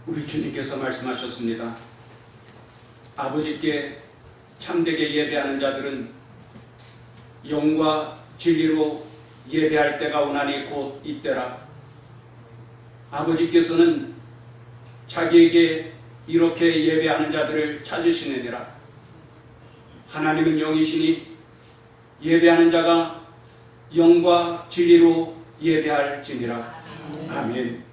우리 주님께서 말씀하셨습니다. 아버지께 참되게 예배하는 자들은 영과 진리로 예배할 때가 오나니 곧 이때라. 아버지께서는 자기에게 이렇게 예배하는 자들을 찾으시느니라. 하나님은 영이시니 예배하는 자가 영과 진리로 예배할지니라. 아멘.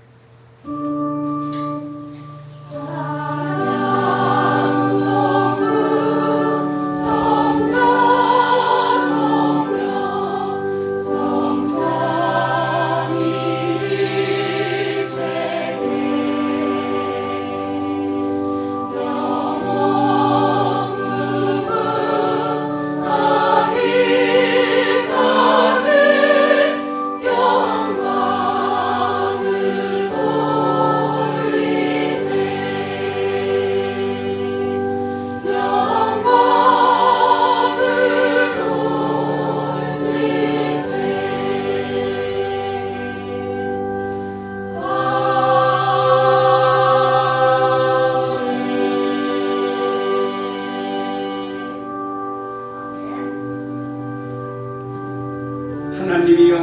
하나님이여,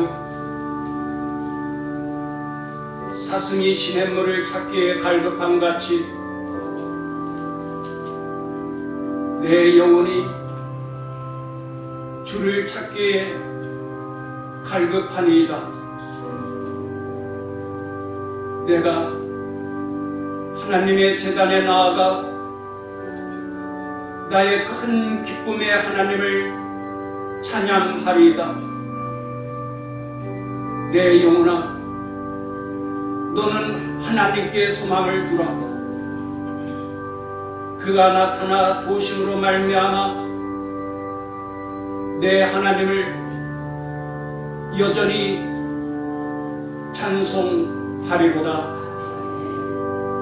사슴이 시냇물을 찾기에 갈급함 같이 내 영혼이 주를 찾기에 갈급하니이다. 내가 하나님의 제단에 나아가 나의 큰 기쁨의 하나님을 찬양하리이다. 내 영혼아, 너는 하나님께 소망을 두라. 그가 나타나 도심으로 말미암아 내 하나님을 여전히 찬송하리로다.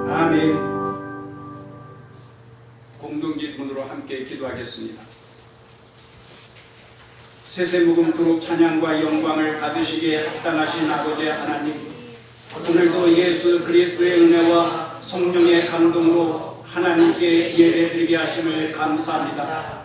아멘. 공동기도문으로 함께 기도하겠습니다. 세세무금토록 찬양과 영광을 받으시기에 합당하신 아버지 하나님, 오늘도 예수 그리스도의 은혜와 성령의 감동으로 하나님께 예배드리게 하심을 감사합니다.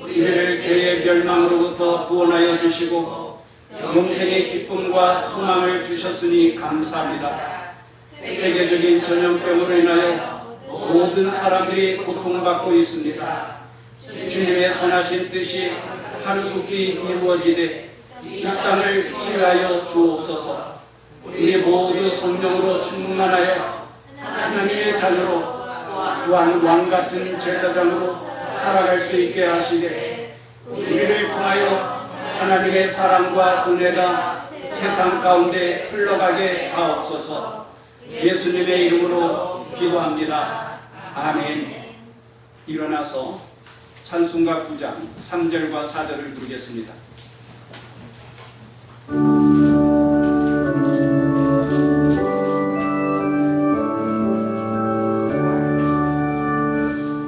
우리를 죄의 멸망으로부터 구원하여 주시고 영생의 기쁨과 소망을 주셨으니 감사합니다. 세계적인 전염병으로 인하여 모든 사람들이 고통받고 있습니다. 주님의 선하신 뜻이 하루속히 이루어지되 이 땅을 치유하여 주옵소서. 우리 모두 성령으로 충만하여 하나님의 자녀로 또한 왕같은 제사장으로 살아갈 수 있게 하시되 우리를 통하여 하나님의 사랑과 은혜가 세상 가운데 흘러가게 하옵소서. 예수님의 이름으로 기도합니다. 아멘. 일어나서 찬송가 9장 3절과 4절을 부르겠습니다.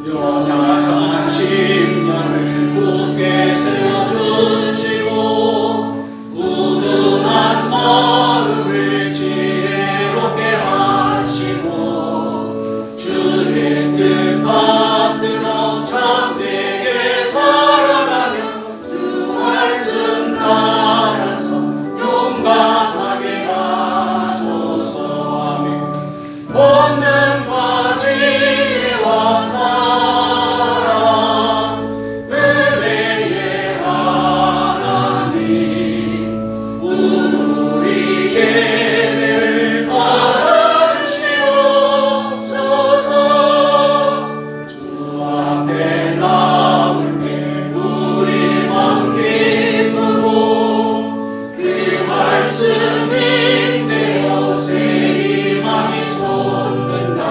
연약한 심령을 굳게 세워주시고 우둔한 마음을 지혜롭게 하시고 주의 뜻 받들어 참되게 살아가며 주 말씀 따라서 용감하게 하소서. 아멘. 본능과 지혜와 사랑 은혜의 하나님, 우리 예배를 받아주시옵소서. 주 앞에 나올 때 우리 마음 기쁘고 그 말씀 인내어 새 희망이 솟는다.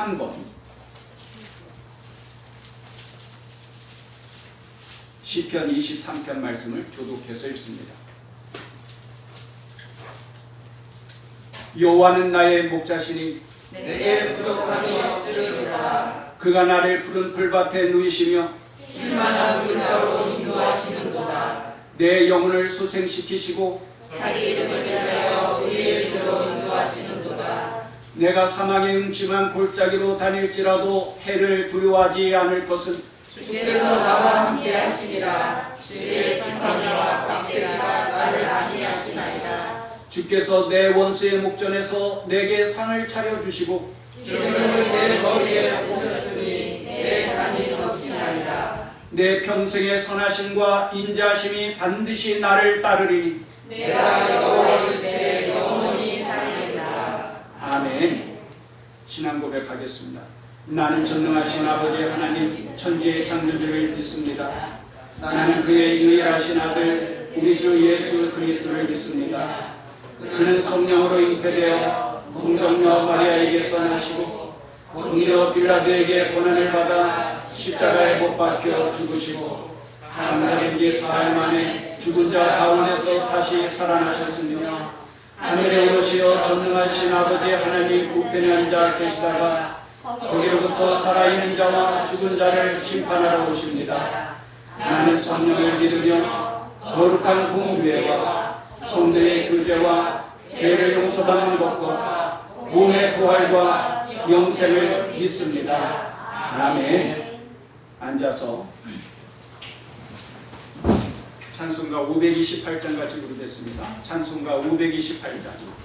3번 시편 23편 말씀을 교독해서 읽습니다. 여호와는 나의 목자시니 내게 부족함이 없으리로다. 그가 나를 푸른 풀밭에 누이시며 쉴만한 물가로 인도하시는도다. 내 영혼을 소생시키시고 자기 이름을 위하여 의의 길로 인도하시는도다. 내가 사망의 음침한 골짜기로 다닐지라도 해를 두려워하지 않을 것은 주께서 나와 함께 하시니라. 주의 지팡이와 깍대기가 나를 안위하시나이다. 주께서 내 원수의 목전에서 내게 상을 차려주시고 기름을 내 머리에 부으셨으니 내 잔이 넘치나이다. 내 평생의 선하심과 인자심이 반드시 나를 따르리니 내가 여호와의 집에 영원히 살리리라. 아멘. 신앙 고백하겠습니다. 나는 전능하신 아버지 하나님 천지의 창조주를 믿습니다. 나는 그의 유일하신 아들 우리 주 예수 그리스도를 믿습니다. 그는 성령으로 잉태되어 동정녀 마리아에게서 나시고 본디오 빌라도에게 고난을 받아 십자가에 못 박혀 죽으시고 장사된 지 사흘 만에 죽은 자 가운데서 다시 살아나셨으며 하늘에 오르시어 전능하신 아버지 하나님 우편에 앉아 계시다가 거기로부터 살아있는 자와 죽은 자를 심판하러 오십니다. 나는 성령을 믿으며 거룩한 공의회와 성도의 교제와 죄를 용서받는 것과 몸의 부활과 영생을 믿습니다. 아멘. 앉아서 찬송가 528장 같이 부르겠습니다. 찬송가 528장.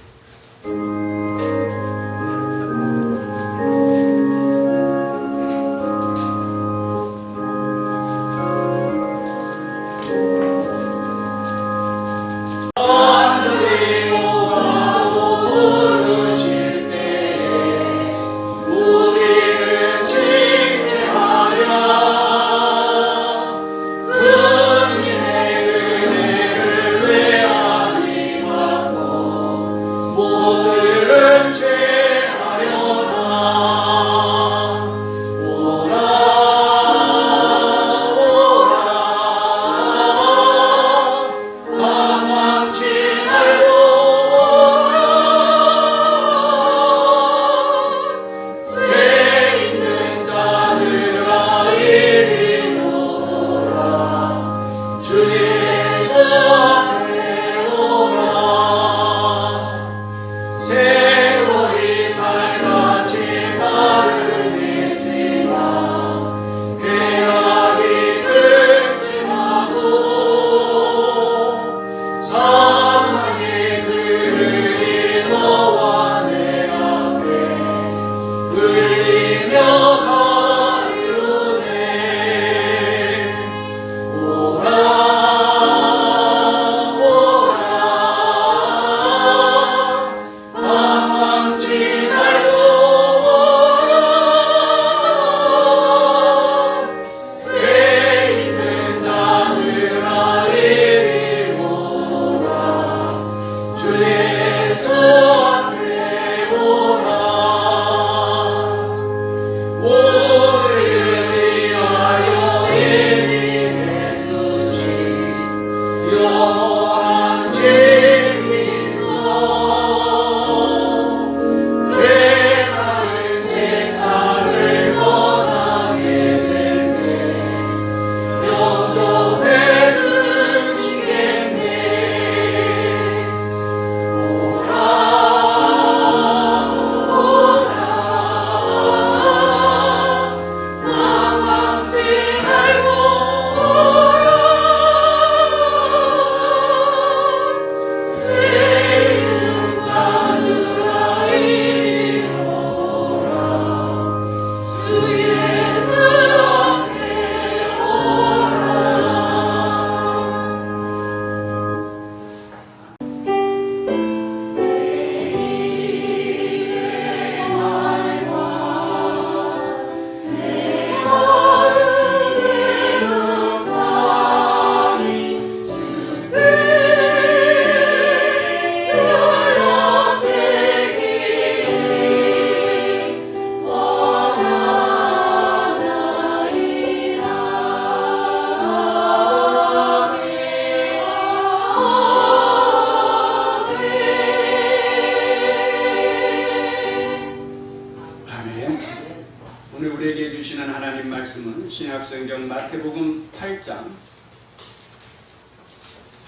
오늘 우리에게 주시는 하나님 말씀은 신약성경 마태복음 8장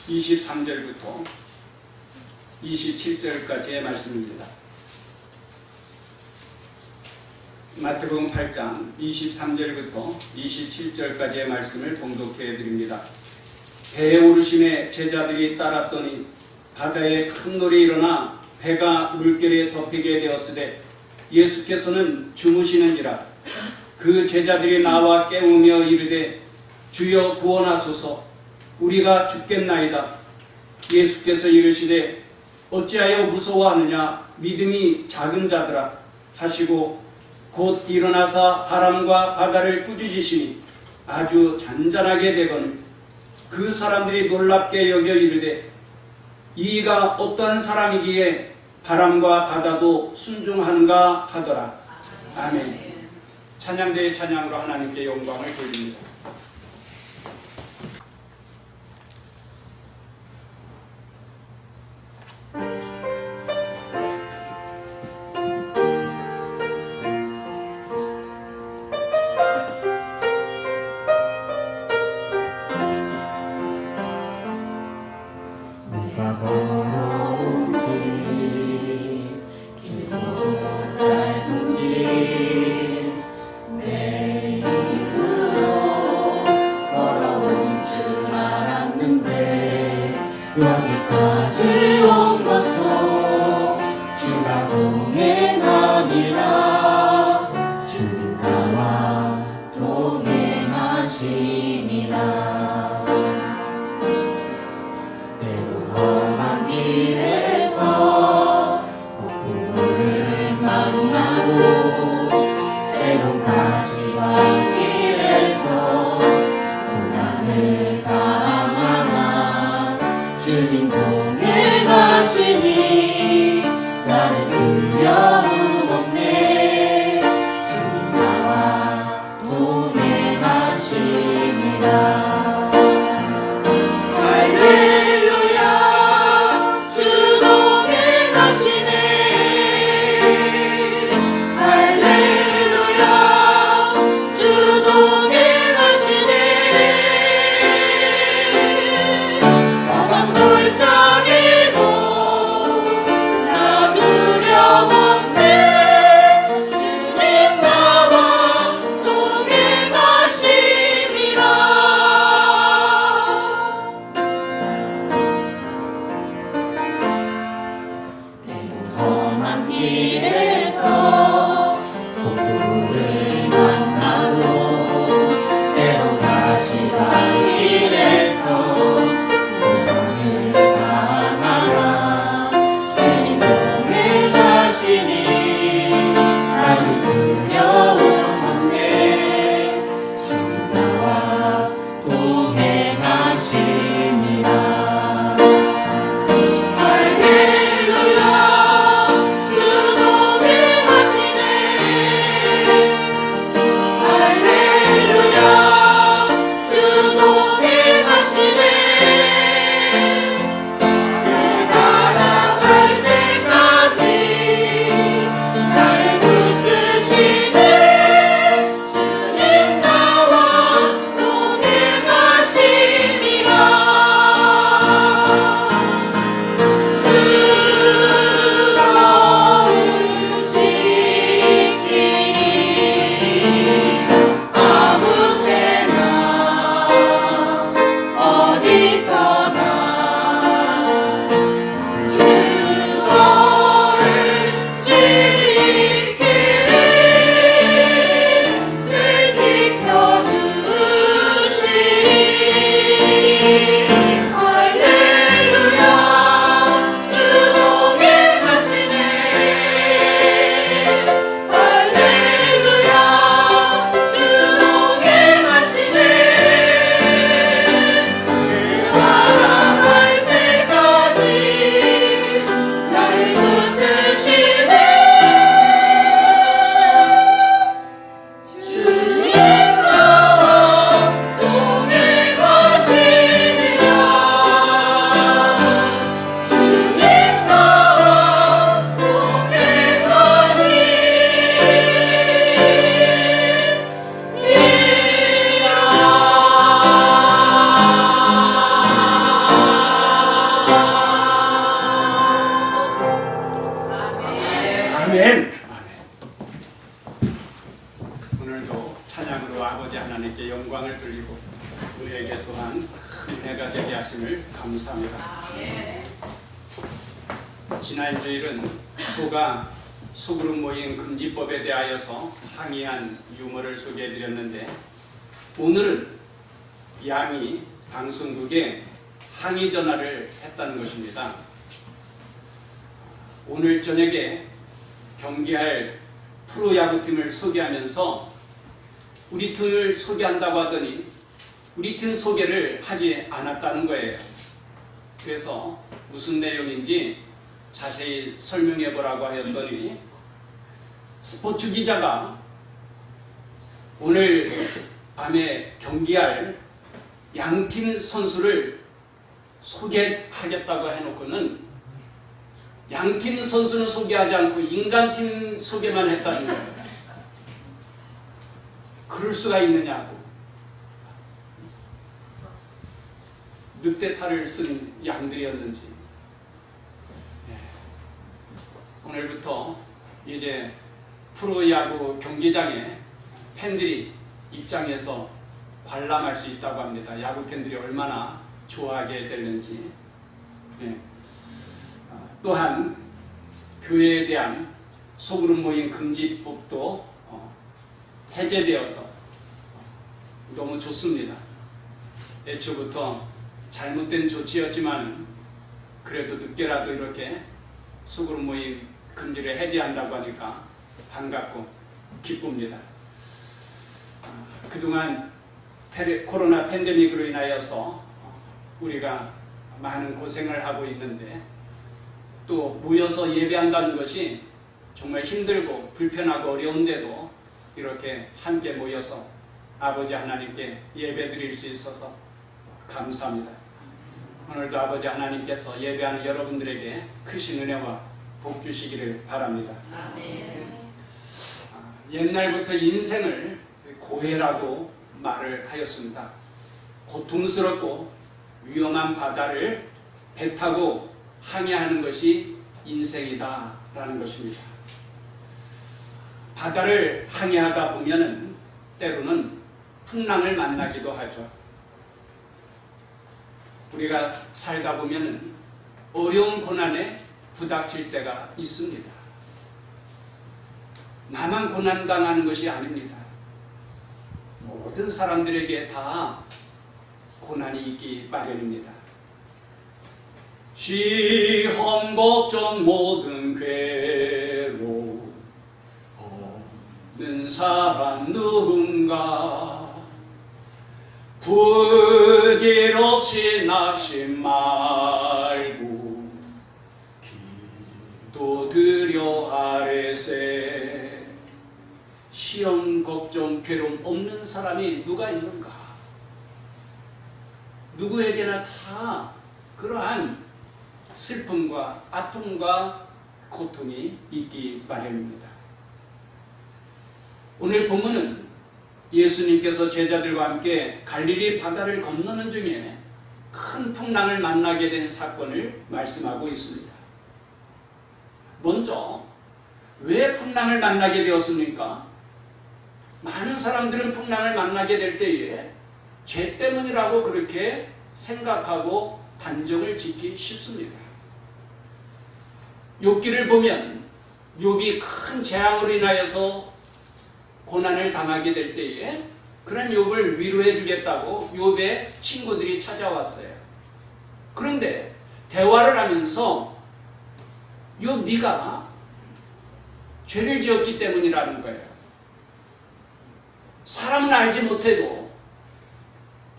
23절부터 27절까지의 말씀입니다. 마태복음 8장 23절부터 27절까지의 말씀을 봉독해 드립니다. 배에 오르심에 제자들이 따랐더니 바다에 큰 놀이 일어나 배가 물결에 덮이게 되었으되 예수께서는 주무시는지라. 그 제자들이 나와 깨우며 이르되 주여 구원하소서, 우리가 죽겠나이다. 예수께서 이르시되 어찌하여 무서워하느냐, 믿음이 작은 자들아 하시고 곧 일어나사 바람과 바다를 꾸짖으시니 아주 잔잔하게 되거늘 그 사람들이 놀랍게 여겨 이르되 이가 어떠한 사람이기에 바람과 바다도 순종하는가 하더라. 아멘. 찬양대의 찬양으로 하나님께 영광을 돌립니다. 내가 걸어온 길, 길고 짧은 길, 내 힘으로 오늘도 찬양으로 아버지 하나님께 영광을 돌리고 우리에게 또한 큰 은혜가 되게 하심을 감사합니다. 지난 주일은 소가 소그룹 모임 금지법에 대하여서 항의한 유머를 소개해드렸는데, 오늘은 양이 방송국에 항의 전화를 했다는 것입니다. 오늘 저녁에 경기할 프로야구팀을 소개하면서 우리 팀을 소개한다고 하더니 우리 팀 소개를 하지 않았다는 거예요. 그래서 무슨 내용인지 자세히 설명해 보라고 하였더니, 스포츠 기자가 오늘 밤에 경기할 양팀 선수를 소개하겠다고 해놓고는 양팀 선수는 소개하지 않고 인간팀 소개만 했다는 거예요. 그럴 수가 있느냐고. 늑대탈을 쓴 양들이었는지. 오늘부터 이제 프로야구 경기장에 팬들이 입장해서 관람할 수 있다고 합니다. 야구 팬들이 얼마나 좋아하게 되는지. 또한 교회에 대한 소그룹 모임 금지법도 해제되어서 너무 좋습니다. 애초부터 잘못된 조치였지만 그래도 늦게라도 이렇게 소그룹 모임 금지를 해제한다고 하니까 반갑고 기쁩니다. 그동안 코로나 팬데믹으로 인하여서 우리가 많은 고생을 하고 있는데, 또 모여서 예배한다는 것이 정말 힘들고 불편하고 어려운데도 이렇게 함께 모여서 아버지 하나님께 예배드릴 수 있어서 감사합니다. 오늘도 아버지 하나님께서 예배하는 여러분들에게 크신 은혜와 복 주시기를 바랍니다. 아멘. 옛날부터 인생을 고해라고 말을 하였습니다. 고통스럽고 위험한 바다를 배 타고 항해하는 것이 인생이다 라는 것입니다. 바다를 항해하다 보면은 때로는 풍랑을 만나기도 하죠. 우리가 살다 보면은 어려운 고난에 부닥칠 때가 있습니다. 나만 고난당하는 것이 아닙니다. 모든 사람들에게 다 고난이 있기 마련입니다. 시험, 걱정, 모든 괴로움 없는 사람 누군가, 부질없이 낙심 말고 기도드려 아뢰세. 시험, 걱정, 괴로움 없는 사람이 누가 있는가? 누구에게나 다 그러한 슬픔과 아픔과 고통이 있기 마련입니다. 오늘 본문은 예수님께서 제자들과 함께 갈릴리 바다를 건너는 중에 큰 풍랑을 만나게 된 사건을 말씀하고 있습니다. 먼저 왜 풍랑을 만나게 되었습니까? 많은 사람들은 풍랑을 만나게 될 때에 죄 때문이라고 그렇게 생각하고 단정을 짓기 쉽습니다. 욥기를 보면 욥이 큰 재앙으로 인하여서 고난을 당하게 될 때에 그런 욥을 위로해 주겠다고 욥의 친구들이 찾아왔어요. 그런데 대화를 하면서 욥, 네가 죄를 지었기 때문이라는 거예요. 사람은 알지 못해도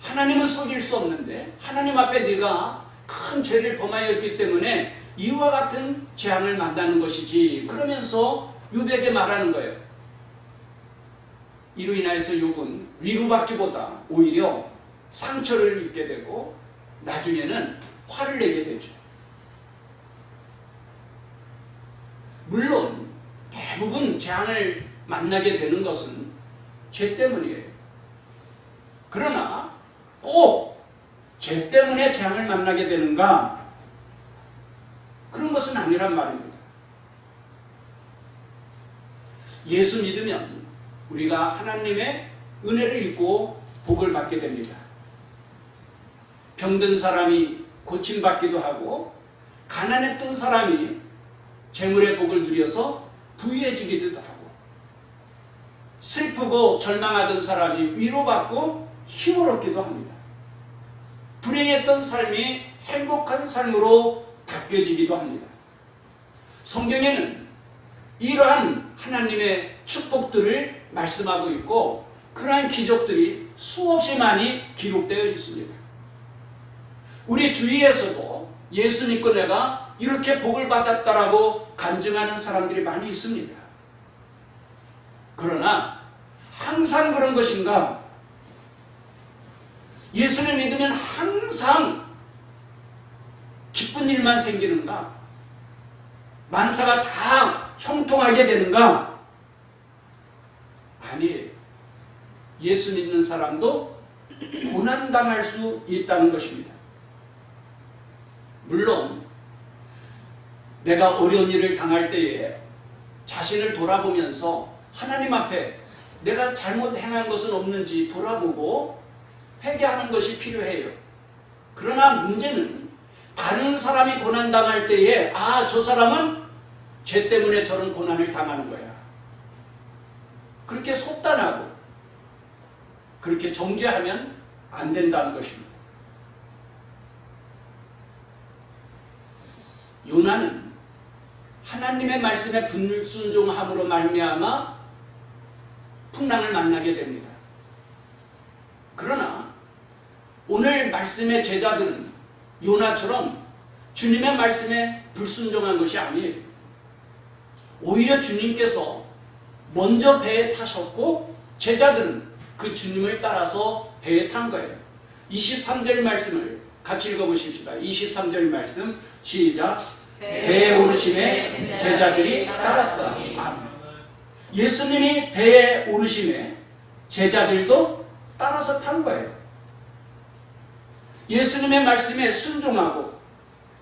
하나님은 속일 수 없는데 하나님 앞에 네가 큰 죄를 범하였기 때문에 이와 같은 재앙을 만나는 것이지, 그러면서 욥에게 말하는 거예요. 이로 인하여서 욥은 위로받기보다 오히려 상처를 입게 되고 나중에는 화를 내게 되죠. 물론 대부분 재앙을 만나게 되는 것은 죄 때문이에요. 그러나 꼭 죄 때문에 재앙을 만나게 되는가? 그런 것은 아니란 말입니다. 예수 믿으면 우리가 하나님의 은혜를 입고 복을 받게 됩니다. 병든 사람이 고침받기도 하고 가난했던 사람이 재물의 복을 누려서 부유해지기도 하고 슬프고 절망하던 사람이 위로받고 힘을 얻기도 합니다. 불행했던 삶이 행복한 삶으로 바뀌어지기도 합니다. 성경에는 이러한 하나님의 축복들을 말씀하고 있고 그러한 기적들이 수없이 많이 기록되어 있습니다. 우리 주위에서도 예수 믿고 내가 이렇게 복을 받았다라고 간증하는 사람들이 많이 있습니다. 그러나 항상 그런 것인가? 예수를 믿으면 항상 기쁜 일만 생기는가? 만사가 다 형통하게 되는가? 아니에요. 예수 믿는 사람도 고난당할 수 있다는 것입니다. 물론 내가 어려운 일을 당할 때에 자신을 돌아보면서 하나님 앞에 내가 잘못 행한 것은 없는지 돌아보고 회개하는 것이 필요해요. 그러나 문제는 다른 사람이 고난당할 때에 저 사람은 죄 때문에 저런 고난을 당하는 거야. 그렇게 속단하고 그렇게 정죄하면 안 된다는 것입니다. 요나는 하나님의 말씀에 불순종함으로 말미암아 풍랑을 만나게 됩니다. 그러나 오늘 말씀의 제자들은 요나처럼 주님의 말씀에 불순종한 것이 아니에요. 오히려 주님께서 먼저 배에 타셨고 제자들은 그 주님을 따라서 배에 탄 거예요. 23절 말씀을 같이 읽어보십시다. 23절 말씀 시작. 배에 오르심에 제자들이 따랐다. 아멘. 예수님이 배에 오르심에 제자들도 따라서 탄 거예요. 예수님의 말씀에 순종하고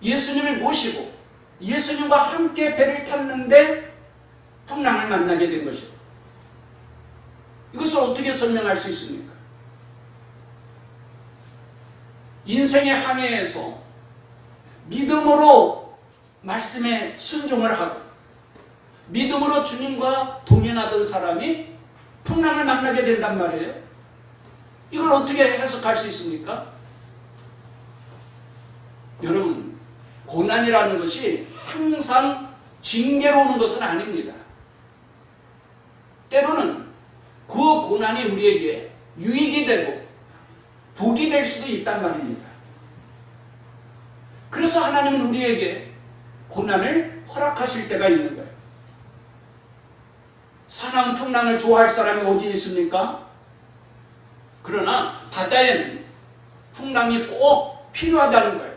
예수님을 모시고 예수님과 함께 배를 탔는데 풍랑을 만나게 된 것이에요. 이것을 어떻게 설명할 수 있습니까? 인생의 항해에서 믿음으로 말씀에 순종을 하고 믿음으로 주님과 동행하던 사람이 풍랑을 만나게 된단 말이에요. 이걸 어떻게 해석할 수 있습니까? 여러분, 고난이라는 것이 항상 징계로 오는 것은 아닙니다. 때로는 그 고난이 우리에게 유익이 되고 복이 될 수도 있단 말입니다. 그래서 하나님은 우리에게 고난을 허락하실 때가 있는 거예요. 사나운 풍랑을 좋아할 사람이 어디 있습니까? 그러나 바다에는 풍랑이 꼭 필요하다는 거예요.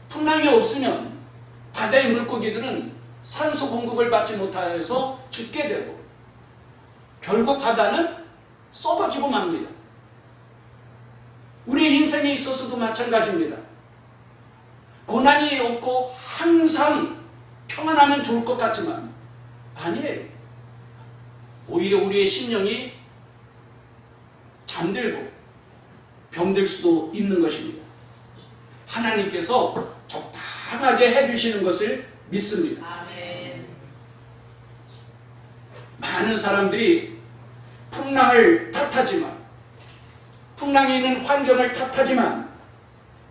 풍랑이 없으면 바다의 물고기들은 산소 공급을 받지 못하여서 죽게 되고 결국 바다는 썩어지고 맙니다. 우리 인생에 있어서도 마찬가지입니다. 고난이 없고 항상 평안하면 좋을 것 같지만 아니에요. 오히려 우리의 심령이 잠들고 병들 수도 있는 것입니다. 하나님께서 적당하게 해주시는 것을 믿습니다. 아멘. 많은 사람들이 풍랑을 탓하지만 풍랑이 있는 환경을 탓하지만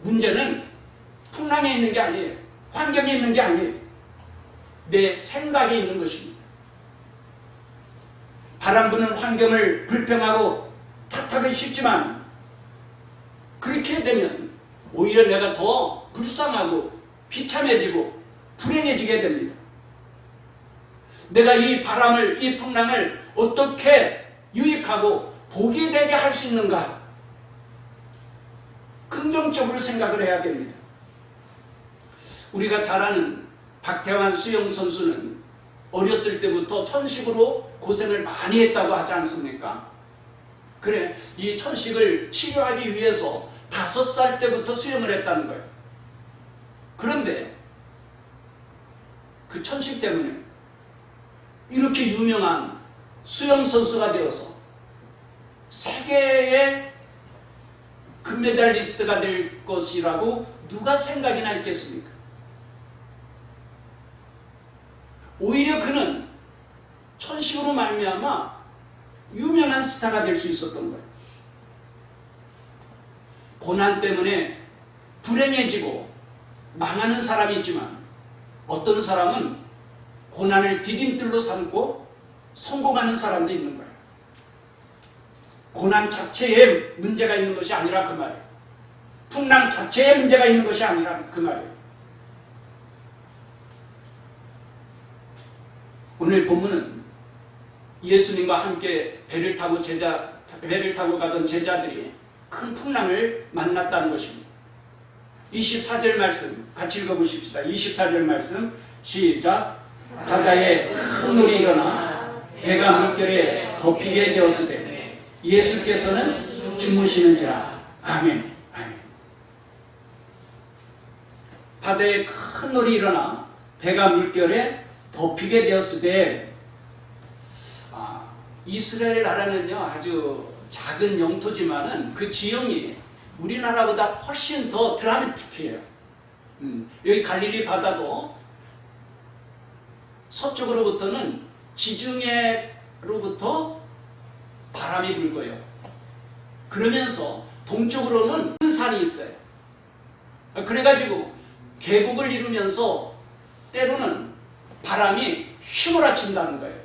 문제는 풍랑이 있는 게 아니에요. 환경이 있는 게 아니에요. 내 생각이 있는 것입니다. 바람 부는 환경을 불평하고 탓하기 쉽지만 그렇게 되면 오히려 내가 더 불쌍하고 비참해지고 불행해지게 됩니다. 내가 이 바람을, 이 풍랑을 어떻게 유익하고 복이 되게 할 수 있는가? 긍정적으로 생각을 해야 됩니다. 우리가 잘 아는 박태환 수영 선수는 어렸을 때부터 천식으로 고생을 많이 했다고 하지 않습니까? 그래, 이 천식을 치료하기 위해서 5살 때부터 수영을 했다는 거예요. 그런데 그 천식 때문에 이렇게 유명한 수영 선수가 되어서 세계의 금메달리스트가 될 것이라고 누가 생각이나 했겠습니까? 오히려 그는 천식으로 말미암아 유명한 스타가 될 수 있었던 거예요. 고난 때문에 불행해지고 망하는 사람이 있지만 어떤 사람은 고난을 디딤돌로 삼고 성공하는 사람도 있는 거예요. 고난 자체에 문제가 있는 것이 아니라 그 말이에요. 풍랑 자체에 문제가 있는 것이 아니라 그 말이에요. 오늘 본문은 예수님과 함께 배를 타고 가던 제자들이 큰 풍랑을 만났다는 것입니다. 24절 말씀 같이 읽어보십시다. 24절 말씀 시작. 바다에 큰 물이 일어나 배가 물결에 덮이게 되었으되 예수께서는 주무시는지라. 아멘. 아멘. 바다에 큰 물이 일어나 배가 물결에 덮이게 되었으되 이스라엘 나라는요 아주 작은 영토지만은 그 지형이 우리나라보다 훨씬 더 드라마틱해요. 여기 갈릴리 바다도 서쪽으로부터는 지중해로부터 바람이 불고요. 그러면서 동쪽으로는 큰 산이 있어요. 그래가지고 계곡을 이루면서 때로는 바람이 휘몰아친다는 거예요.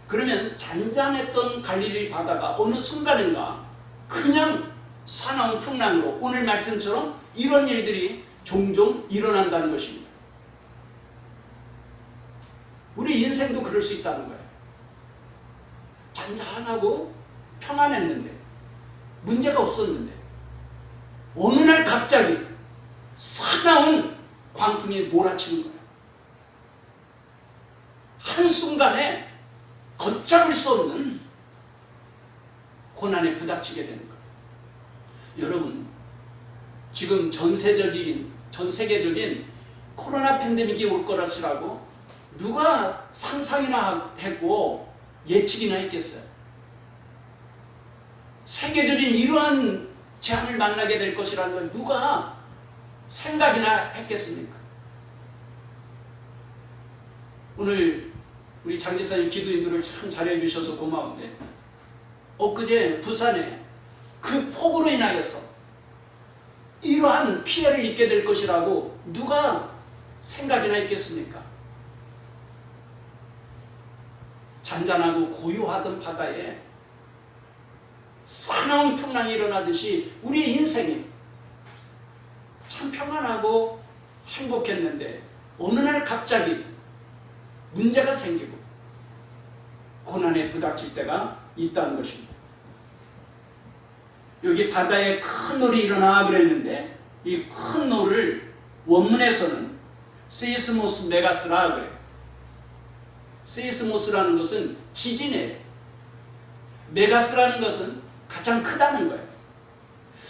그러면 잔잔했던 갈릴리 바다가 어느 순간인가 그냥 사나운 풍랑으로 오늘 말씀처럼 이런 일들이 종종 일어난다는 것입니다. 우리 인생도 그럴 수 있다는 거예요. 잔잔하고 평안했는데 문제가 없었는데 어느 날 갑자기 사나운 광풍이 몰아치는 거예요. 한순간에 걷잡을 수 없는 고난에 부닥치게 되는 거예요. 여러분, 지금 전 세계적인 코로나 팬데믹이 올 것이라고 누가 상상이나 했고 예측이나 했겠어요? 세계적인 이러한 재앙을 만나게 될 것이라는 걸 누가 생각이나 했겠습니까? 오늘 우리 장지사님 기도인들을 참 잘해주셔서 고마운데 엊그제 부산에 그 폭우로 인하여서 이러한 피해를 입게 될 것이라고 누가 생각이나 했겠습니까? 잔잔하고 고요하던 바다에 사나운 풍랑이 일어나듯이 우리의 인생이 참 평안하고 행복했는데 어느 날 갑자기 문제가 생기고 고난에 부닥칠 때가 있다는 것입니다. 여기 바다에 큰 노를 일어나 그랬는데 이 큰 노를 원문에서는 세이스모스 메가스라 그래요. 세이스모스라는 것은 지진이에요. 메가스라는 것은 가장 크다는 거예요.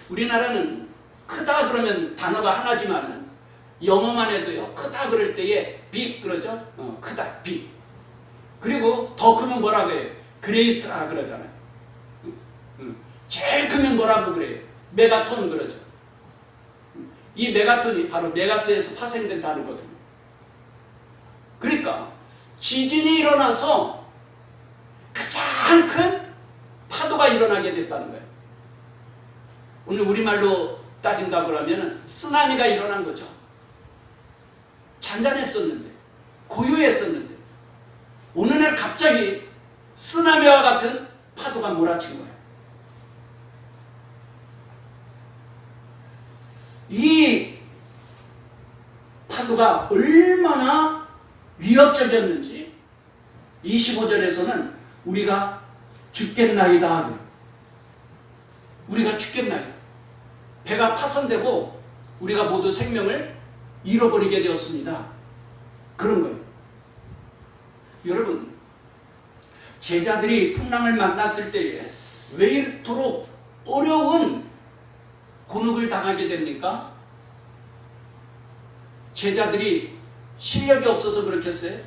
우리나라는 크다 그러면 단어가 하나지만은 영어만 해도요 크다 그럴 때에 빅 그러죠. 크다 빅. 그리고 더 크면 뭐라고 해요? 그레이트라 그러잖아요. 제일 크면 뭐라고 그래요? 메가톤 그러죠. 이 메가톤이 바로 메가스에서 파생된 단어거든요. 그러니까 지진이 일어나서 가장 큰 파도가 일어나게 됐다는 거예요. 오늘 우리말로 따진다고 하면 쓰나미가 일어난 거죠. 잔잔했었는데 고요했었는데 어느 날 갑자기 쓰나미와 같은 파도가 몰아친 거예요. 이 파도가 얼마나 위협적이었는지 25절에서는 우리가 죽겠나이다. 우리가 죽겠나이다. 배가 파손되고 우리가 모두 생명을 잃어버리게 되었습니다. 그런 거예요. 여러분, 제자들이 풍랑을 만났을 때에 왜 이토록 어려운 곤혹을 당하게 됩니까? 제자들이 실력이 없어서 그렇겠어요?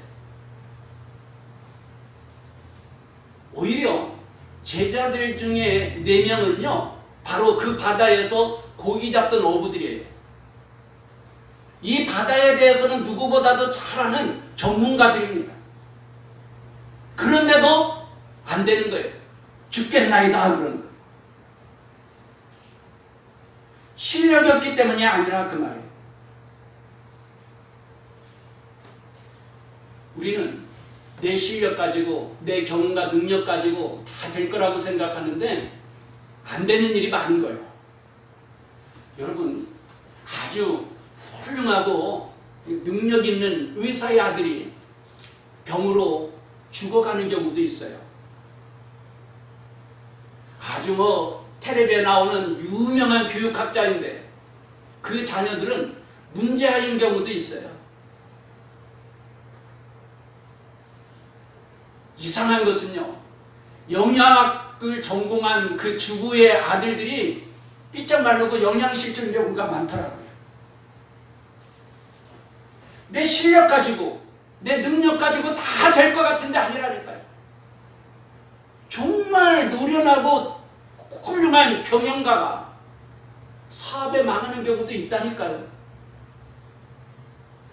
오히려 제자들 중에 4명은요 바로 그 바다에서 고기 잡던 어부들이에요. 이 바다에 대해서는 누구보다도 잘 아는 전문가들입니다. 그런데도 안 되는 거예요. 죽겠나이다 그러는 거예요. 실력이 없기 때문이 아니라 그 말이에요. 우리는 내 실력 가지고 내 경험과 능력 가지고 다 될 거라고 생각하는데 안 되는 일이 많은 거예요. 여러분, 아주 훌륭하고 능력 있는 의사의 아들이 병으로 죽어가는 경우도 있어요. 아주 텔레비에 나오는 유명한 교육학자인데 그 자녀들은 문제아인 경우도 있어요. 이상한 것은요, 영양학을 전공한 그 주부의 아들들이 삐쩍 마르고 영양실종 경우가 많더라고요. 내 실력 가지고 내 능력 가지고 다 될 것 같은데 아니라니까요. 정말 노련하고 훌륭한 경영가가 사업에 망하는 경우도 있다니까요.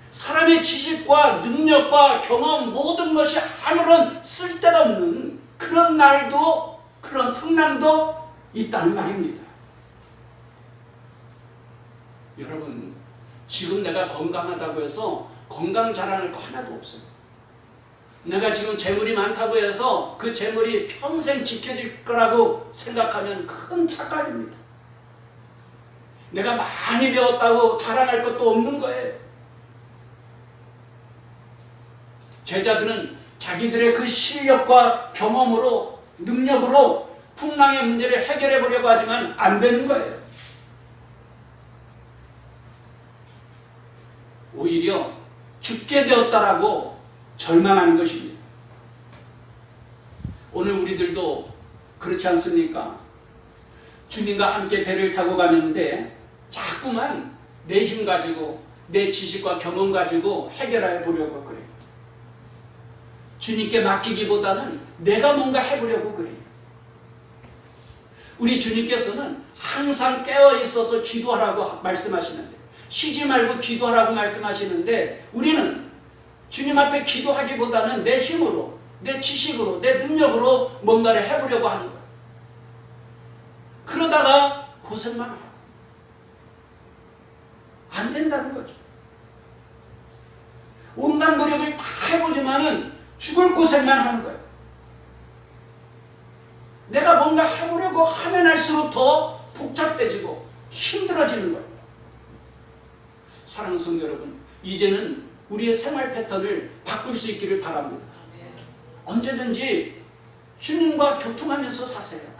사람의 지식과 능력과 경험 모든 것이 아무런 쓸데가 없는 그런 날도 그런 풍랑도 있다는 말입니다. 여러분, 지금 내가 건강하다고 해서 건강 자랑할 거 하나도 없어요. 내가 지금 재물이 많다고 해서 그 재물이 평생 지켜질 거라고 생각하면 큰 착각입니다. 내가 많이 배웠다고 자랑할 것도 없는 거예요. 제자들은 자기들의 그 실력과 경험으로 능력으로 풍랑의 문제를 해결해 보려고 하지만 안 되는 거예요. 오히려 죽게 되었다라고 절망하는 것입니다. 오늘 우리들도 그렇지 않습니까? 주님과 함께 배를 타고 가는데 자꾸만 내 힘 가지고 내 지식과 경험 가지고 해결해 보려고 그래요. 주님께 맡기기보다는 내가 뭔가 해보려고 그래요. 우리 주님께서는 항상 깨어 있어서 기도하라고 말씀하시는데, 쉬지 말고 기도하라고 말씀하시는데, 우리는 주님 앞에 기도하기보다는 내 힘으로, 내 지식으로, 내 능력으로 뭔가를 해보려고 하는 거예요. 그러다가 고생만 하고 안 된다는 거죠. 온갖 노력을 다 해보지만은 죽을 고생만 하는 거예요. 내가 뭔가 해보려고 하면 할수록 더 복잡해지고 힘들어지는 거예요. 사랑하는 성도 여러분, 이제는 우리의 생활 패턴을 바꿀 수 있기를 바랍니다. 언제든지 주님과 교통하면서 사세요.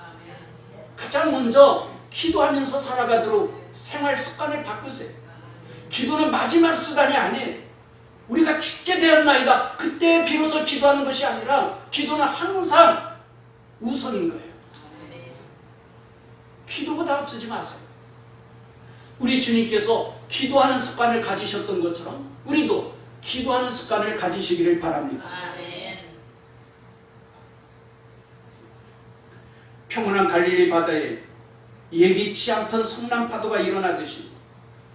가장 먼저 기도하면서 살아가도록 생활 습관을 바꾸세요. 기도는 마지막 수단이 아니에요. 우리가 죽게 되었나이다, 그때 비로소 기도하는 것이 아니라 기도는 항상 우선인 거예요. 기도보다 앞서지 마세요. 우리 주님께서 기도하는 습관을 가지셨던 것처럼 우리도 기도하는 습관을 가지시기를 바랍니다. 평온한 갈릴리 바다에 예기치 않던 성난 파도가 일어나듯이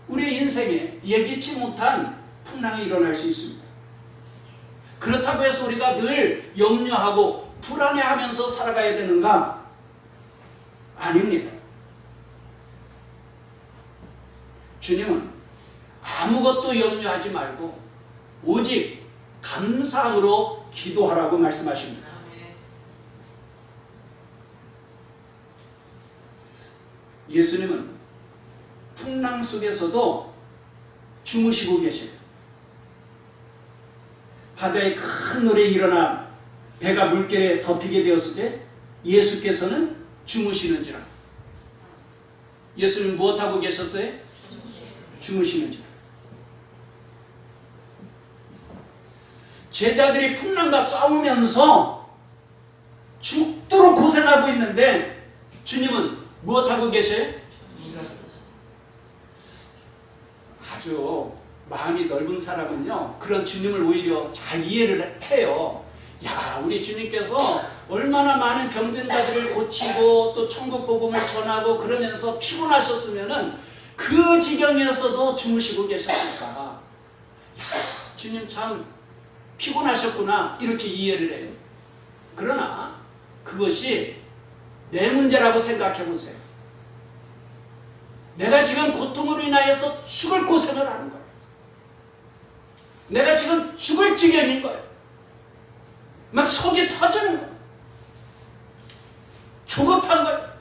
우리의 인생에 예기치 못한 풍랑이 일어날 수 있습니다. 그렇다고 해서 우리가 늘 염려하고 불안해하면서 살아가야 되는가? 아닙니다. 주님은 아무것도 염려하지 말고 오직 감사함으로 기도하라고 말씀하십니다. 예수님은 풍랑 속에서도 주무시고 계세요. 바다에 큰 노래가 일어나 배가 물결에 덮이게 되었을 때 예수께서는 주무시는지라. 예수님 무엇하고 계셨어요? 주무시는지라. 제자들이 풍랑과 싸우면서 죽도록 고생하고 있는데 주님은 무엇하고 계세요? 아주 마음이 넓은 사람은요, 그런 주님을 오히려 잘 이해를 해요. 야, 우리 주님께서 얼마나 많은 병든 자들을 고치고 또 천국 복음을 전하고 그러면서 피곤하셨으면은 그 지경에서도 주무시고 계셨을까? 야, 주님 참 피곤하셨구나 이렇게 이해를 해요. 그러나 그것이 내 문제라고 생각해 보세요. 내가 지금 고통으로 인하여서 죽을 고생을 하는 거예요. 내가 지금 죽을 지경인 거예요. 막 속이 터지는 거예요. 조급한 거예요.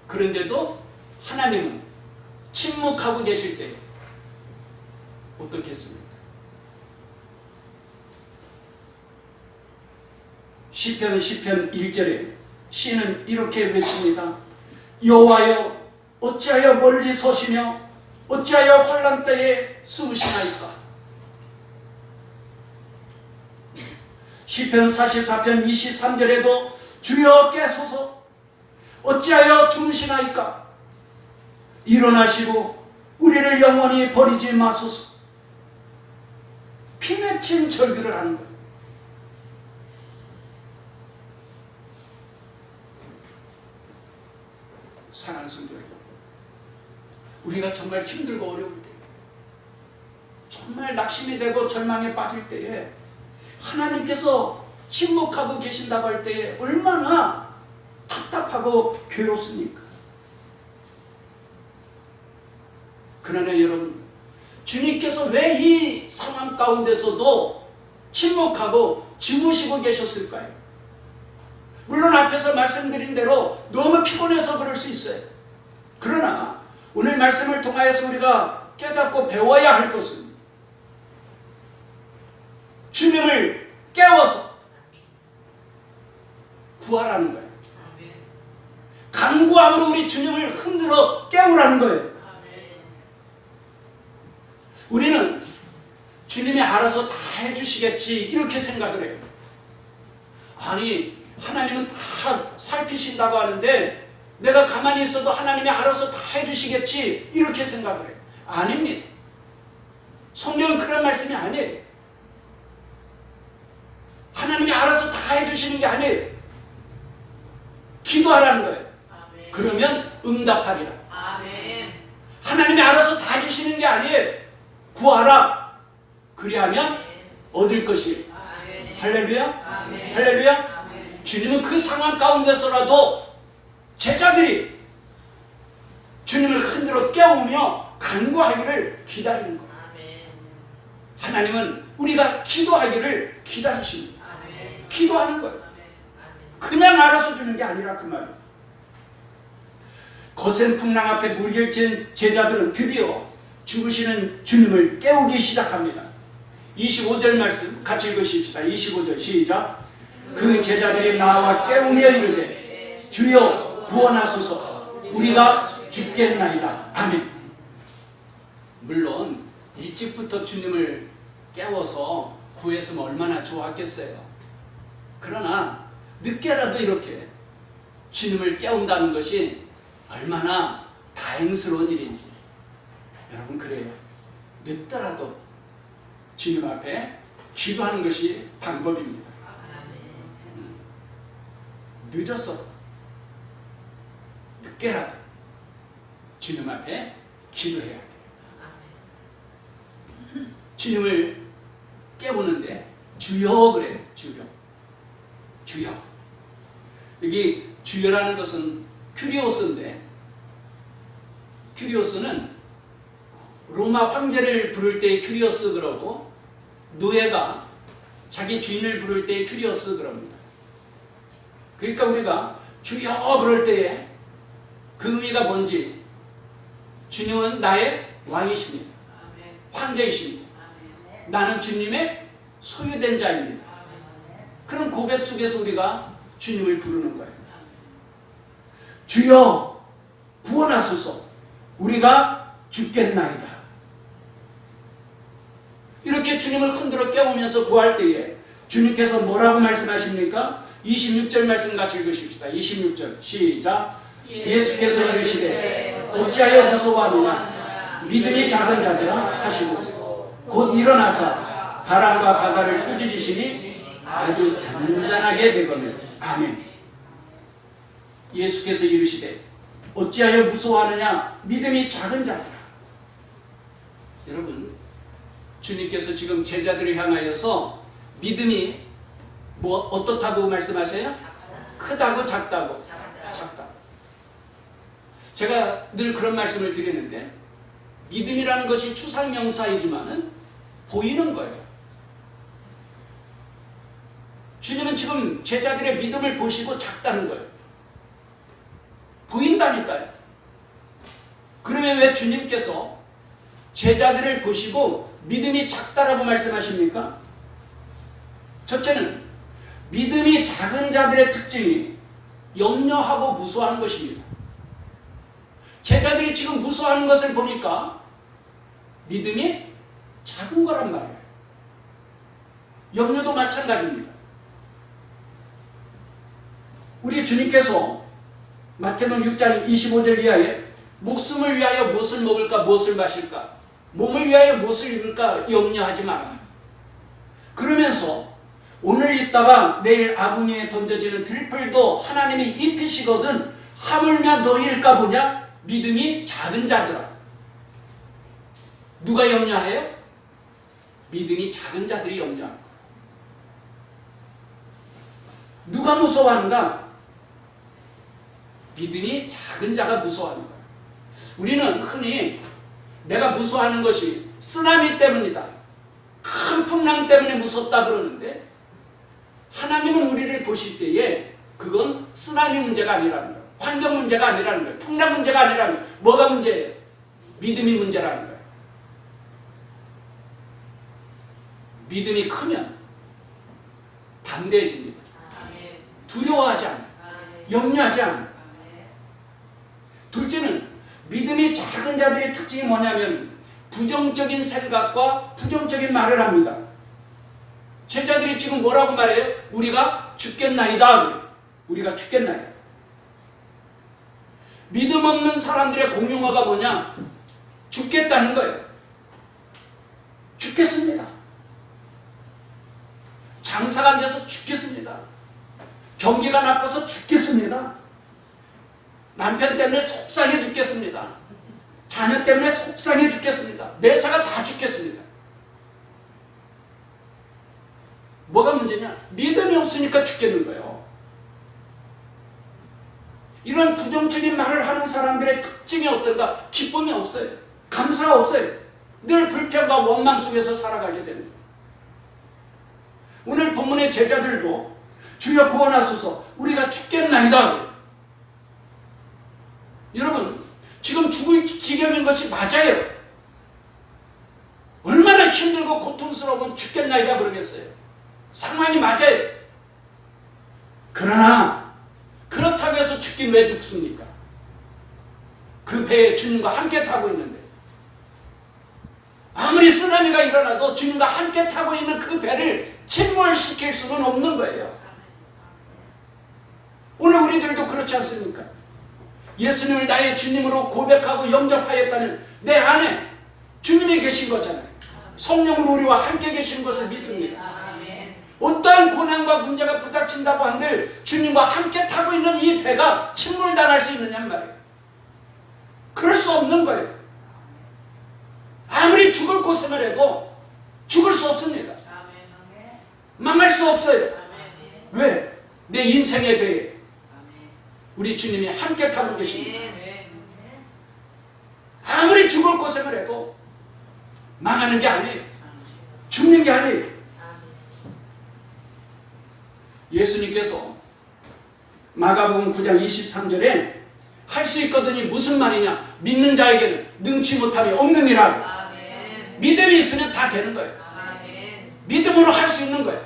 그런데도 하나님은 침묵하고 계실 때 어떻겠습니까? 시편 1절에 시는 이렇게 외칩니다. 여호와여 어찌하여 멀리 서시며 어찌하여 환난 때에 숨으시나이까. 시편 44편 23절에도 주여 깨소서 어찌하여 주무시나이까. 일어나시고 우리를 영원히 버리지 마소서. 피맺힌 절규를 하는 거예요. 사랑하는 성도 여러분, 우리가 정말 힘들고 어려울 때, 정말 낙심이 되고 절망에 빠질 때에 하나님께서 침묵하고 계신다고 할 때에 얼마나 답답하고 괴롭습니까? 그러나 여러분, 주님께서 왜 이 상황 가운데서도 침묵하고 주무시고 계셨을까요? 물론 앞에서 말씀드린 대로 너무 피곤해서 그럴 수 있어요. 그러나 오늘 말씀을 통하여서 우리가 깨닫고 배워야 할 것은 주님을 깨워서 구하라는 거예요. 간구함으로 우리 주님을 흔들어 깨우라는 거예요. 우리는 주님이 알아서 다 해주시겠지 이렇게 생각을 해요. 아니 하나님은 다 살피신다고 하는데 내가 가만히 있어도 하나님이 알아서 다 해주시겠지 이렇게 생각을 해요. 아닙니다. 성경은 그런 말씀이 아니에요. 하나님이 알아서 다 해주시는 게 아니에요. 기도하라는 거예요. 아멘. 그러면 응답하리라. 아멘. 하나님이 알아서 다 주시는 게 아니에요. 구하라. 그리하면 아멘. 얻을 것이에요. 아멘. 할렐루야. 아멘. 할렐루야. 아멘. 주님은 그 상황 가운데서라도 제자들이 주님을 흔들어 깨우며 간구하기를 기다리는 거예요. 아멘. 하나님은 우리가 기도하기를 기다리십니다. 아멘. 기도하는 거예요. 그냥 알아서 주는 게 아니라 그 말이에요. 거센 풍랑 앞에 무력진 제자들은 드디어 죽으시는 주님을 깨우기 시작합니다. 25절 말씀 같이 읽으십시다. 25절 시작. 그 제자들이 나와 깨우며 이르되 주여 구원하소서 우리가 죽겠나이다. 아멘. 물론 일찍부터 주님을 깨워서 구했으면 얼마나 좋았겠어요. 그러나 늦게라도 이렇게 주님을 깨운다는 것이 얼마나 다행스러운 일인지 여러분 그래요. 늦더라도 주님 앞에 기도하는 것이 방법입니다. 늦었어 늦게라도 주님 앞에 기도해야 돼요. 주님을 깨우는데 주여 그래요. 주여 주여. 여기 주여라는 것은 큐리오스인데 큐리오스는 로마 황제를 부를 때 큐리오스 그러고 노예가 자기 주인을 부를 때 큐리오스 그럽니다. 그러니까 우리가 주여 그럴 때에 그 의미가 뭔지 주님은 나의 왕이십니다. 황제이십니다. 나는 주님의 소유된 자입니다. 그런 고백 속에서 우리가 주님을 부르는 거예요. 주여 구원하소서 우리가 죽겠나이다. 이렇게 주님을 흔들어 깨우면서 구할 때에 주님께서 뭐라고 말씀하십니까? 26절 말씀 같이 읽으십시다. 26절 시작. 예수께서 이르시되 어찌하여 무서워하느냐 믿음이 작은 자들아 하시고 곧 일어나사 바람과 바다를 꾸짖으시니 아주 잔잔하게 되거늘 아멘. 예수께서 이르시되 어찌하여 무서워하느냐 믿음이 작은 자들아. 여러분, 주님께서 지금 제자들을 향하여서 믿음이 어떻다고 말씀하세요? 크다고 작다고? 작다. 제가 늘 그런 말씀을 드리는데, 믿음이라는 것이 추상명사이지만은 보이는 거예요. 주님은 지금 제자들의 믿음을 보시고 작다는 거예요. 보인다니까요. 그러면 왜 주님께서 제자들을 보시고 믿음이 작다라고 말씀하십니까? 첫째는 믿음이 작은 자들의 특징이 염려하고 무서워하는 것입니다. 제자들이 지금 무서워하는 것을 보니까 믿음이 작은 거란 말이에요. 염려도 마찬가지입니다. 우리 주님께서 마태복음 6장 25절 이하에 목숨을 위하여 무엇을 먹을까 무엇을 마실까, 몸을 위하여 무엇을 입을까 염려하지 마라. 그러면서 오늘 있다가 내일 아궁이에 던져지는 들풀도 하나님이 입히시거든 하물며 너희일까 보냐. 믿음이 작은 자들아. 누가 염려해요? 믿음이 작은 자들이 염려하는 거예요. 누가 무서워하는가? 믿음이 작은 자가 무서워하는 거예요. 우리는 흔히 내가 무서워하는 것이 쓰나미 때문이다, 큰 풍랑 때문에 무섭다 그러는데, 하나님은 우리를 보실 때에 그건 쓰나미 문제가 아니라는 거예요. 환경 문제가 아니라는 거예요. 풍랑 문제가 아니라는 거예요. 뭐가 문제예요? 믿음이 문제라는 거예요. 믿음이 크면 담대해집니다. 두려워하지 않아요. 염려하지 않아요. 둘째는 믿음이 작은 자들의 특징이 뭐냐면 부정적인 생각과 부정적인 말을 합니다. 제자들이 지금 뭐라고 말해요? 우리가 죽겠나이다. 우리가 죽겠나이다. 믿음 없는 사람들의 공용어가 뭐냐? 죽겠다는 거예요. 죽겠습니다. 장사가 안 돼서 죽겠습니다. 경기가 나빠서 죽겠습니다. 남편 때문에 속상해 죽겠습니다. 자녀 때문에 속상해 죽겠습니다. 매사가 다 죽겠습니다. 뭐가 문제냐? 믿음이 없으니까 죽겠는 거예요. 이런 부정적인 말을 하는 사람들의 특징이 어떤가? 기쁨이 없어요. 감사가 없어요. 늘 불평과 원망 속에서 살아가게 됩니다. 오늘 본문의 제자들도 주여 구원하소서 우리가 죽겠나이다. 여러분, 지금 죽을 지경인 것이 맞아요. 얼마나 힘들고 고통스러우면 죽겠나이다 그러겠어요. 상황이 맞아요. 그러나 그렇다고 해서 죽긴 왜 죽습니까? 그 배에 주님과 함께 타고 있는데, 아무리 쓰나미가 일어나도 주님과 함께 타고 있는 그 배를 침몰시킬 수는 없는 거예요. 오늘 우리들도 그렇지 않습니까? 예수님을 나의 주님으로 고백하고 영접하였다는 내 안에 주님이 계신 거잖아요. 성령으로 우리와 함께 계시는 것을 믿습니다. 어떠한 고난과 문제가 부닥친다고 한들 주님과 함께 타고 있는 이 배가 침몰당할 수 있느냐 말이에요. 그럴 수 없는 거예요. 아무리 죽을 고생을 해도 죽을 수 없습니다. 망할 수 없어요. 왜? 내 인생의 배에 우리 주님이 함께 타고 계십니다. 아무리 죽을 고생을 해도 망하는 게 아니에요. 죽는 게 아니에요. 예수님께서 마가복음 9장 23절에 할 수 있거든이 무슨 말이냐? 믿는 자에게는 능치 못함이 없느니라. 믿음이 있으면 다 되는 거예요. 믿음으로 할 수 있는 거예요.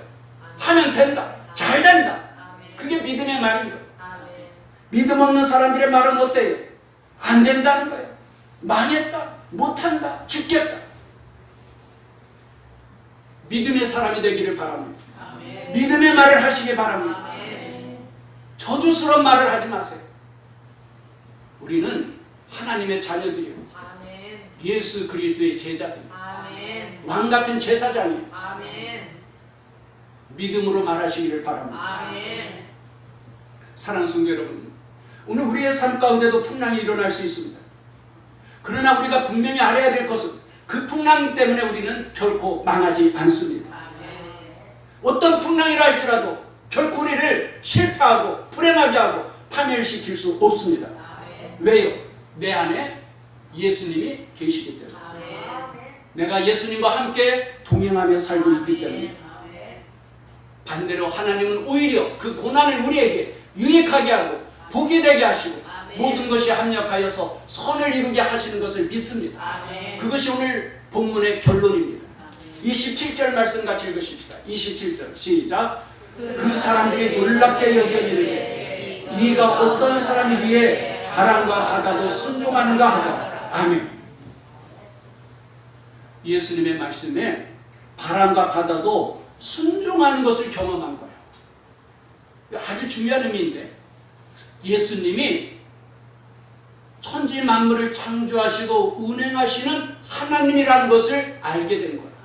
하면 된다. 잘 된다. 그게 믿음의 말인 거예요. 믿음 없는 사람들의 말은 어때요? 안 된다는 거예요. 망했다. 못한다. 죽겠다. 믿음의 사람이 되기를 바랍니다. 믿음의 말을 하시기 바랍니다. 저주스러운 말을 하지 마세요. 우리는 하나님의 자녀들이에요. 예수 그리스도의 제자들. 왕같은 제사장이에요. 믿음으로 말하시기를 바랍니다. 사랑하는 성도 여러분, 오늘 우리의 삶 가운데도 풍랑이 일어날 수 있습니다. 그러나 우리가 분명히 알아야 될 것은 그 풍랑 때문에 우리는 결코 망하지 않습니다. 어떤 풍랑이라 할지라도 결코 우리를 실패하고 불행하게 하고 파멸시킬 수 없습니다. 왜요? 내 안에 예수님이 계시기 때문에. 내가 예수님과 함께 동행하며 살고 있기 때문에. 반대로 하나님은 오히려 그 고난을 우리에게 유익하게 하고 복이 되게 하시고 모든 것이 합력하여서 선을 이루게 하시는 것을 믿습니다. 그것이 오늘 본문의 결론입니다. 27절 말씀 같이 읽으십시다. 27절 시작. 그 사람들이 놀랍게 여겨이르되 이가 어떤 사람이기에 바람과 바다도 순종하는가 하더라. 아멘. 예수님의 말씀에 바람과 바다도 순종하는 것을 경험한 거예요. 아주 중요한 의미인데, 예수님이 천지 만물을 창조하시고 운행하시는 하나님이라는 것을 알게 된 거예요.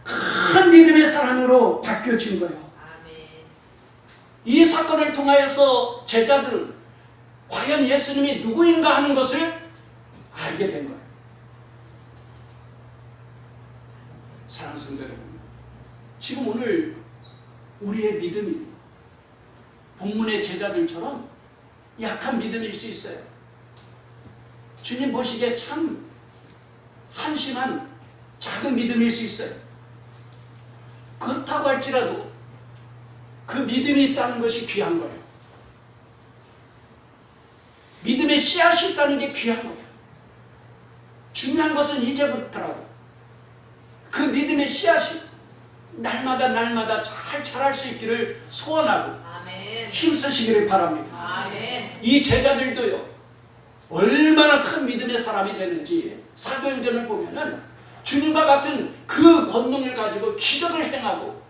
큰 믿음의 사람으로 바뀌어진 거예요. 이 사건을 통하여서 제자들은 과연 예수님이 누구인가 하는 것을 알게 된 거예요. 사랑하는 성도 여러분, 지금 오늘 우리의 믿음이 본문의 제자들처럼 약한 믿음일 수 있어요. 주님 보시기에 참 한심한 작은 믿음일 수 있어요. 그렇다고 할지라도 그 믿음이 있다는 것이 귀한 거예요. 믿음의 씨앗이 있다는 게 귀한 거예요. 중요한 것은 이제부터라도 그 믿음의 씨앗이 날마다 잘 자랄 수 있기를 소원하고 힘쓰시기를 바랍니다. 이 제자들도요, 얼마나 큰 믿음의 사람이 되는지 사도행전을 보면은 주님과 같은 그 권능을 가지고 기적을 행하고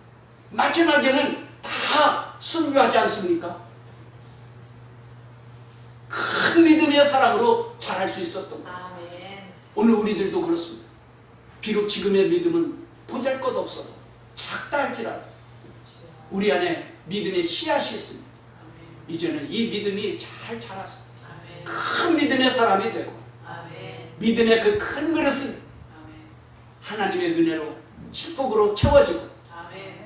마지막에는 다 순교하지 않습니까? 큰 믿음의 사람으로 자랄 수 있었던 거예요. 오늘 우리들도 그렇습니다. 비록 지금의 믿음은 보잘것없어도 작다 할지라도 우리 안에 믿음의 씨앗이 있습니다. 이제는 이 믿음이 잘 자라서 큰 믿음의 사람이 되고 믿음의 그 큰 그릇은 하나님의 은혜로 축복으로 채워지고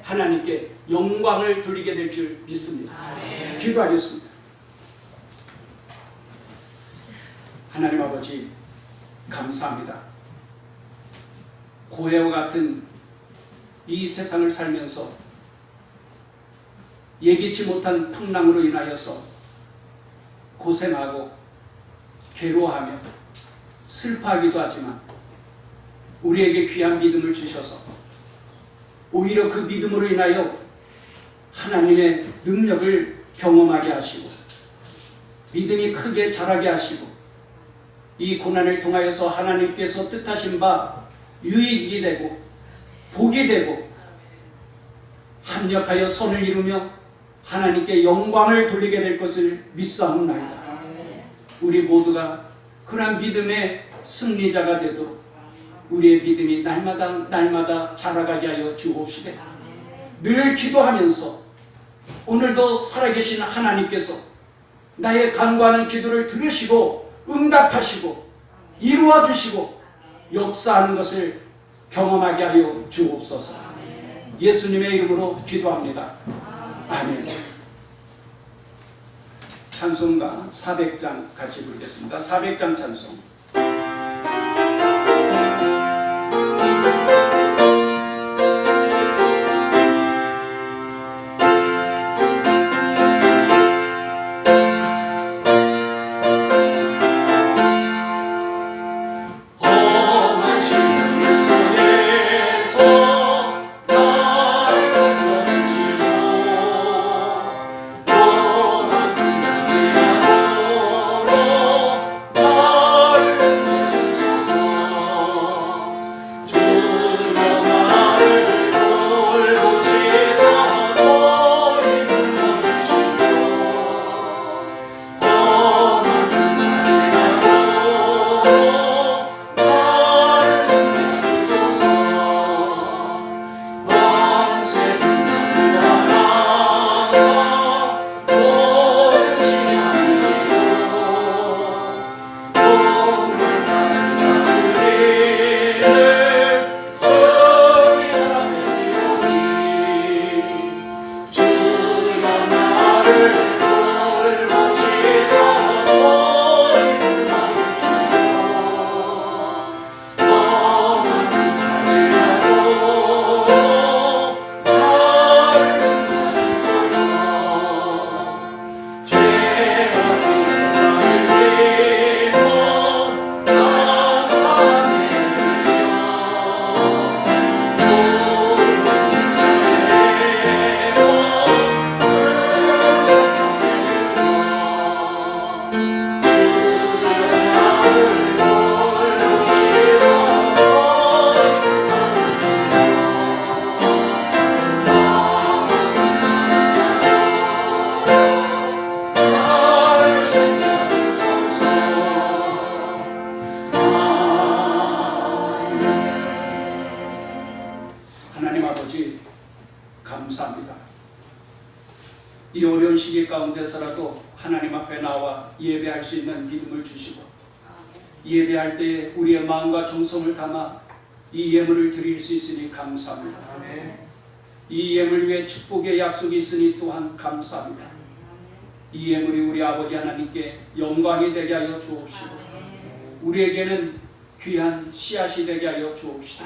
하나님께 영광을 돌리게 될 줄 믿습니다. 기도하겠습니다. 하나님 아버지, 감사합니다. 고해와 같은 이 세상을 살면서 예기치 못한 풍랑으로 인하여서 고생하고 괴로워하며 슬퍼하기도 하지만 우리에게 귀한 믿음을 주셔서 오히려 그 믿음으로 인하여 하나님의 능력을 경험하게 하시고 믿음이 크게 자라게 하시고 이 고난을 통하여서 하나님께서 뜻하신 바 유익이 되고 복이 되고 합력하여 선을 이루며 하나님께 영광을 돌리게 될 것을 믿사옵나이다. 우리 모두가 그러한 믿음의 승리자가 되도록 우리의 믿음이 날마다 자라가게 하여 주옵시되 늘 기도하면서 오늘도 살아계신 하나님께서 나의 간구하는 기도를 들으시고 응답하시고 이루어 주시고 역사하는 것을 경험하게 하여 주옵소서. 예수님의 이름으로 기도합니다. 아멘. 찬송가 400장 같이 부르겠습니다. 400장 찬송. 날 가운데서라도 하나님 앞에 나와 예배할 수 있는 믿음을 주시고 예배할 때 우리의 마음과 정성을 담아 이 예물을 드릴 수 있으니 감사합니다. 이 예물 위에 축복의 약속이 있으니 또한 감사합니다. 이 예물이 우리 아버지 하나님께 영광이 되게 하여 주옵시고 우리에게는 귀한 씨앗이 되게 하여 주옵시고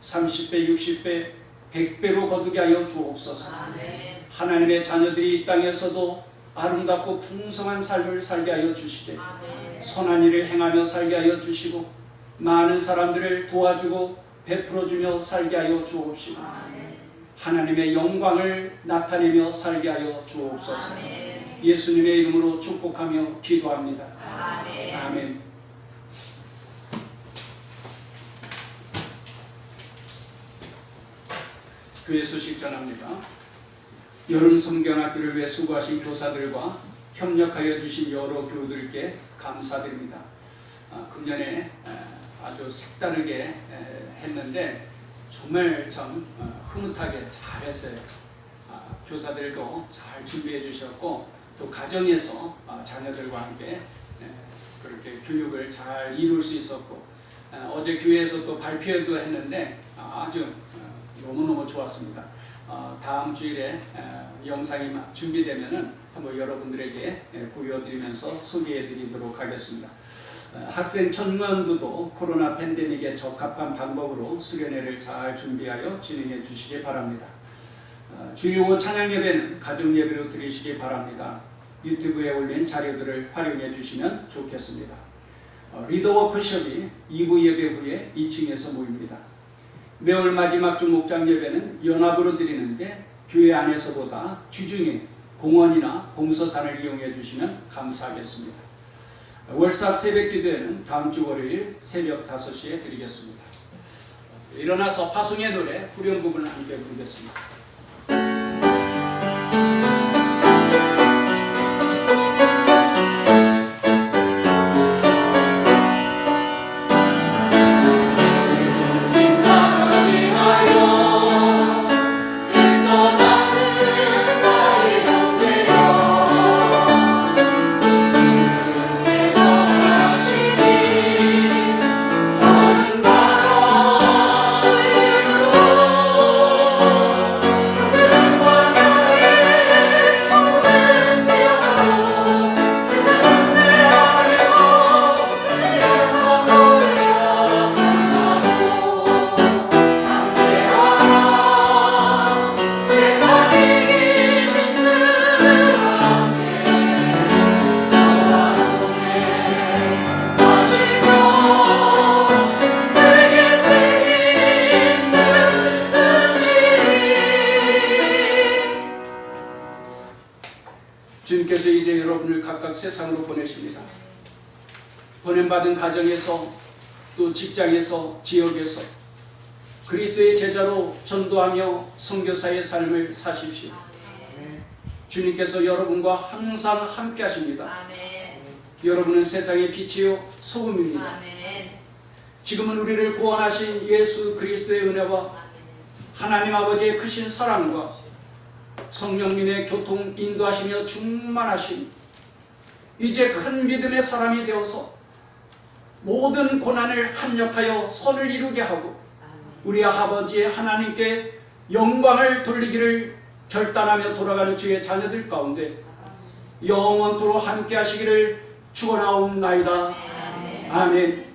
30배, 60배, 100배로 거두게 하여 주옵소서. 하나님의 자녀들이 이 땅에서도 아름답고 풍성한 삶을 살게 하여 주시되 선한 일을 행하며 살게 하여 주시고 많은 사람들을 도와주고 베풀어주며 살게 하여 주옵시고 하나님의 영광을 나타내며 살게 하여 주옵소서. 예수님의 이름으로 축복하며 기도합니다. 아멘. 교회 소식 전합니다. 여름 성경학교를 위해 수고하신 교사들과 협력하여 주신 여러 교우들께 감사드립니다. 금년에 아주 색다르게 했는데 정말 참 흐뭇하게 잘했어요. 교사들도 잘 준비해 주셨고 또 가정에서 자녀들과 함께 그렇게 교육을 잘 이룰 수 있었고 어제 교회에서 또 발표도 했는데 아주 너무너무 좋았습니다. 다음 주일에 영상이 준비되면은 한번 여러분들에게 보여드리면서 소개해드리도록 하겠습니다. 학생 청년부도 코로나 팬데믹에 적합한 방법으로 수련회를 잘 준비하여 진행해 주시기 바랍니다. 주요 찬양 예배는 가정 예배로 드리시기 바랍니다. 유튜브에 올린 자료들을 활용해 주시면 좋겠습니다. 리더 워크숍이 2부 예배 후에 2층에서 모입니다. 매월 마지막 주 목장 예배는 연합으로 드리는데 교회 안에서보다 주중에 공원이나 봉서산을 이용해 주시면 감사하겠습니다. 월삭 새벽 기도회는 다음 주 월요일 새벽 5시에 드리겠습니다. 일어나서 파송의 노래 후렴 부분을 함께 부르겠습니다. 주님께서 이제 여러분을 각각 세상으로 보내십니다. 보냄받은 가정에서 또 직장에서 지역에서 그리스도의 제자로 전도하며 선교사의 삶을 사십시오. 주님께서 여러분과 항상 함께 하십니다. 여러분은 세상의 빛이요 소금입니다. 지금은 우리를 구원하신 예수 그리스도의 은혜와 하나님 아버지의 크신 사랑과 성령님의 교통 인도하시며 충만하신 이제 큰 믿음의 사람이 되어서 모든 고난을 합력하여 선을 이루게 하고 우리 아버지의 하나님께 영광을 돌리기를 결단하며 돌아가는 주의 자녀들 가운데 영원토록 함께 하시기를 축원하옵나이다. 아멘.